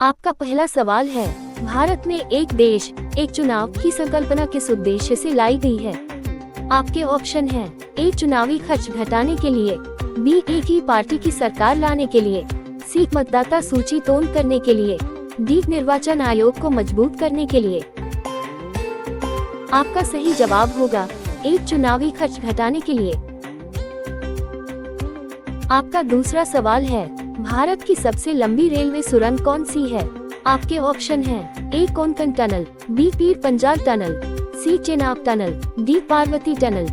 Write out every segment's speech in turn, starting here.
आपका पहला सवाल है, भारत में एक देश एक चुनाव की संकल्पना किस उद्देश्य से लाई गई है? आपके ऑप्शन हैं, ए चुनावी खर्च घटाने के लिए, बी एक ही पार्टी की सरकार लाने के लिए, सी मतदाता सूची तोड़ करने के लिए, डी निर्वाचन आयोग को मजबूत करने के लिए। आपका सही जवाब होगा एक चुनावी खर्च घटाने के लिए। आपका दूसरा सवाल है, भारत की सबसे लंबी रेलवे सुरंग कौन सी है? आपके ऑप्शन हैं, ए Konkan tunnel, B Pir Panjal tunnel, C Chenab tunnel, D Parvati tunnel.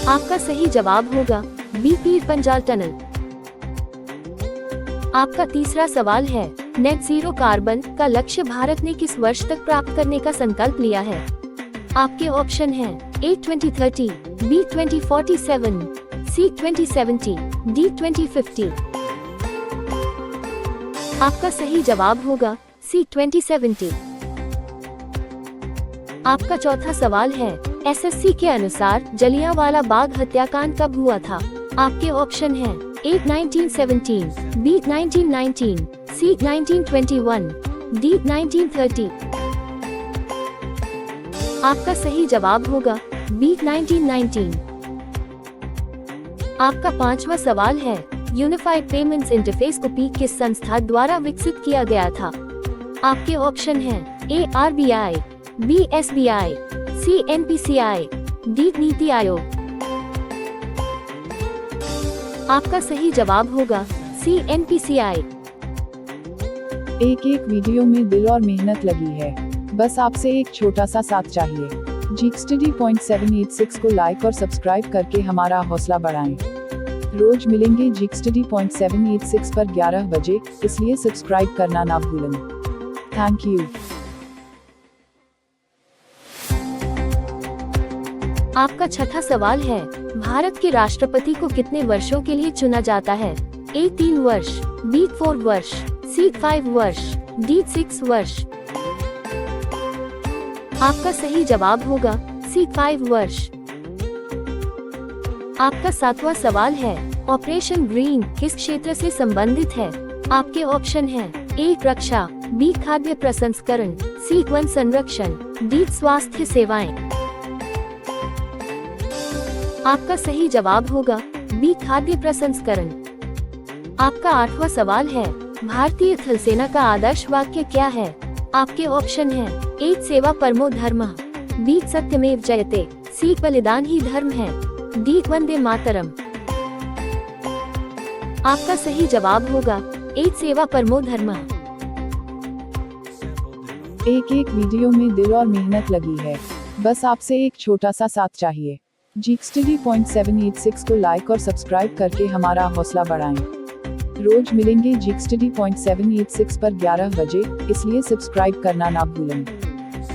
आपका सही जवाब होगा बी पीर पंजाल टनल। आपका तीसरा सवाल है, नेट जीरो कार्बन का लक्ष्य भारत ने किस वर्ष तक प्राप्त करने का संकल्प लिया है? आपके ऑप्शन हैं, ए 2030, बी 2047, सी 2070, डी 2050। आपका सही जवाब होगा सी 2070। आपका चौथा सवाल है, एसएससी के अनुसार जलियांवाला बाग हत्याकांड कब हुआ था? आपके ऑप्शन हैं, ए 1917, बी 1919, सी 1921, डी 1930। आपका सही जवाब होगा बी 1919। आपका पांचवा सवाल है, यूनिफाइड पेमेंट्स इंटरफेस को किस संस्था द्वारा विकसित किया गया था? आपके ऑप्शन हैं, ए आरबीआई, बी एसबीआई, सी एनपीसीआई, डी नीति आयोग। आपका सही जवाब होगा सी एनपीसीआई। एक एक वीडियो में दिल और मेहनत लगी है, बस आपसे एक छोटा सा साथ चाहिए। GeekStudy.786 को लाइक और सब्सक्राइब करके हमारा हौसला बढ़ाएं। रोज मिलेंगे GeekStudy.786 पर 11 बजे, इसलिए सब्सक्राइब करना ना भूलें। Thank you. आपका छठा सवाल है, भारत के राष्ट्रपति को कितने वर्षों के लिए चुना जाता है? ए 3 वर्ष, बी 4 वर्ष, सी 5 वर्ष, डी 6 वर्ष। आपका सही जवाब होगा सी 5 वर्ष। आपका सातवां सवाल है, ऑपरेशन ग्रीन किस क्षेत्र से संबंधित है? आपके ऑप्शन हैं, ए रक्षा, बी खाद्य प्रसंस्करण, सी वन संरक्षण, डी स्वास्थ्य सेवाएं। आपका सही जवाब होगा बी खाद्य प्रसंस्करण। आपका आठवां सवाल है, भारतीय थल सेना का आदर्श वाक्य क्या है? आपके ऑप्शन हैं, ए सेवा परमो धर्मः, बी सत्यमेव जयते, सी बलिदान ही धर्म है, डी वंदे मातरम। आपका सही जवाब होगा ए सेवा परमो धर्मः। एक एक वीडियो में दिल और मेहनत लगी है, बस आपसे एक छोटा सा साथ चाहिए। GeekStudy.786 को लाइक और सब्सक्राइब करके हमारा हौसला बढ़ाएं। रोज मिलेंगे GeekStudy.786 पर 11 बजे, इसलिए सब्सक्राइब करना ना भूलें।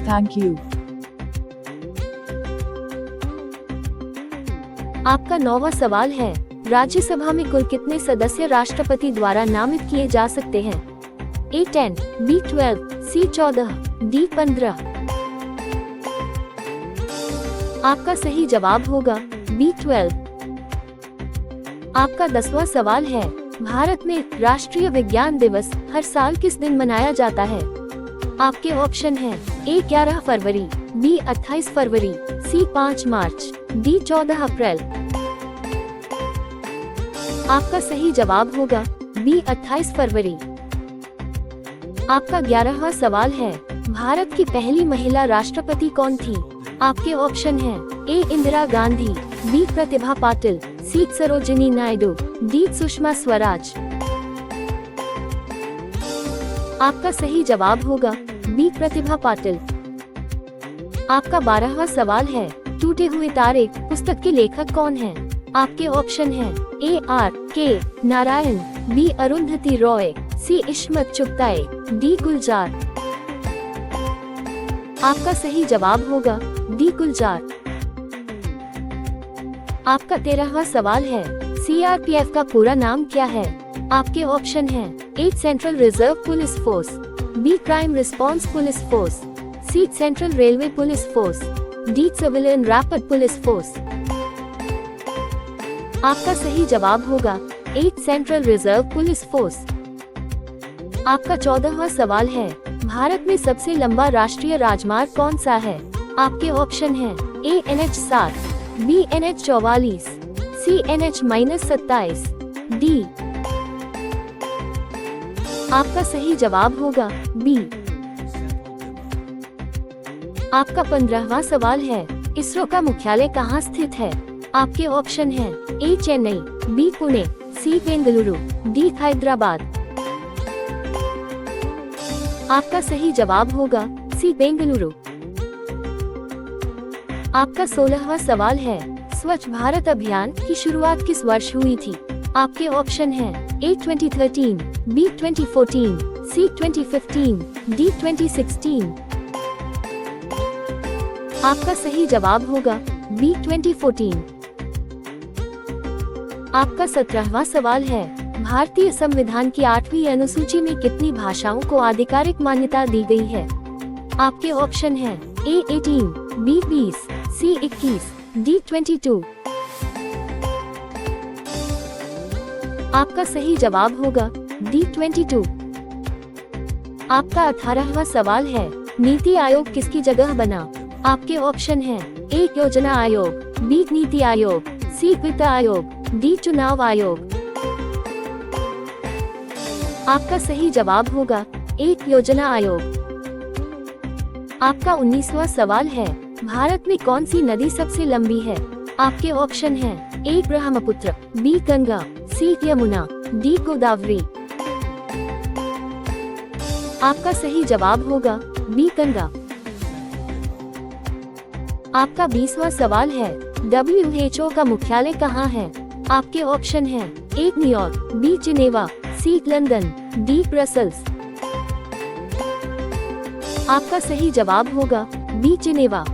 Thank you. आपका नौवां सवाल है, राज्यसभा में कुल कितने सदस्य राष्ट्रपति द्वारा नामित किए जा सकते हैं? ए 10, बी 12, सी 14, डी 15। आपका सही जवाब होगा बी 12। आपका 10वां सवाल है, भारत में राष्ट्रीय विज्ञान दिवस हर साल किस दिन मनाया जाता है? आपके ऑप्शन हैं, ए 11 फरवरी, बी 28 फरवरी, सी 5 मार्च, डी 14 अप्रैल। आपका सही जवाब होगा बी 28 फरवरी। आपका 11वां सवाल है, भारत की पहली महिला राष्ट्रपति कौन थी? आपके ऑप्शन हैं, ए इंदिरा गांधी, बी प्रतिभा पाटिल, सी सरोजिनी नायडू, डी सुषमा स्वराज। आपका सही जवाब होगा बी प्रतिभा पाटिल। आपका 12वां सवाल है, टूटे हुए तारे पुस्तक के लेखक कौन हैं? आपके ऑप्शन हैं, ए आर के नारायण, बी अरुंधति रॉय, सी इस्मत चुगताई, डी गुलजार। आपका सही जवाब होगा डी गुलजार। आपका 13वां सवाल है, सीआरपीएफ का पूरा नाम क्या है? आपके ऑप्शन हैं, A central reserve police force, B crime response police force, C central railway police force, D civilian rapid police force. आपका सही जवाब होगा 8 सेंट्रल रिजर्व पुलिस फोर्स। आपका 14वां सवाल है, भारत में सबसे लंबा राष्ट्रीय राजमार्ग कौन सा है? आपके ऑप्शन है ए NH7, बी NH44, सी NH-27, डी। आपका सही जवाब होगा बी। आपका 15वां सवाल है, इसरो का मुख्यालय कहाँ स्थित है? आपके ऑप्शन है ए चेन्नई, बी पुणे, सी बेंगलुरु, डी हैदराबाद। आपका सही जवाब होगा सी बेंगलुरु। आपका 16वां सवाल है, स्वच्छ भारत अभियान की शुरुआत किस वर्ष हुई थी? आपके ऑप्शन है ए 2013, बी 2014, सी 2015, डी 2016। आपका सही जवाब होगा बी 2014। आपका 17वां सवाल है, भारतीय संविधान की 8वीं अनुसूची में कितनी भाषाओं को आधिकारिक मान्यता दी गई है? आपके ऑप्शन है ए 18, बी 20, सी 21, डी 22। आपका सही जवाब होगा डी 22। आपका 18वां सवाल है, नीति आयोग किसकी जगह बना? आपके ऑप्शन है ए योजना आयोग, बी नीति आयोग, सी वित्त आयोग, डी चुनाव आयोग। आपका सही जवाब होगा ए योजना आयोग। आपका 19वां सवाल है, भारत में कौन सी नदी सबसे लंबी है? आपके ऑप्शन है ए ब्रह्मपुत्र, बी गंगा, सी यमुना, डी गोदावरी। आपका सही जवाब होगा बी गंगा। आपका 20वां सवाल है, WHO का मुख्यालय कहाँ है? आपके ऑप्शन है ए न्यूयॉर्क, बी जिनेवा, सी लंदन, डी ब्रसल्स। आपका सही जवाब होगा बी जिनेवा।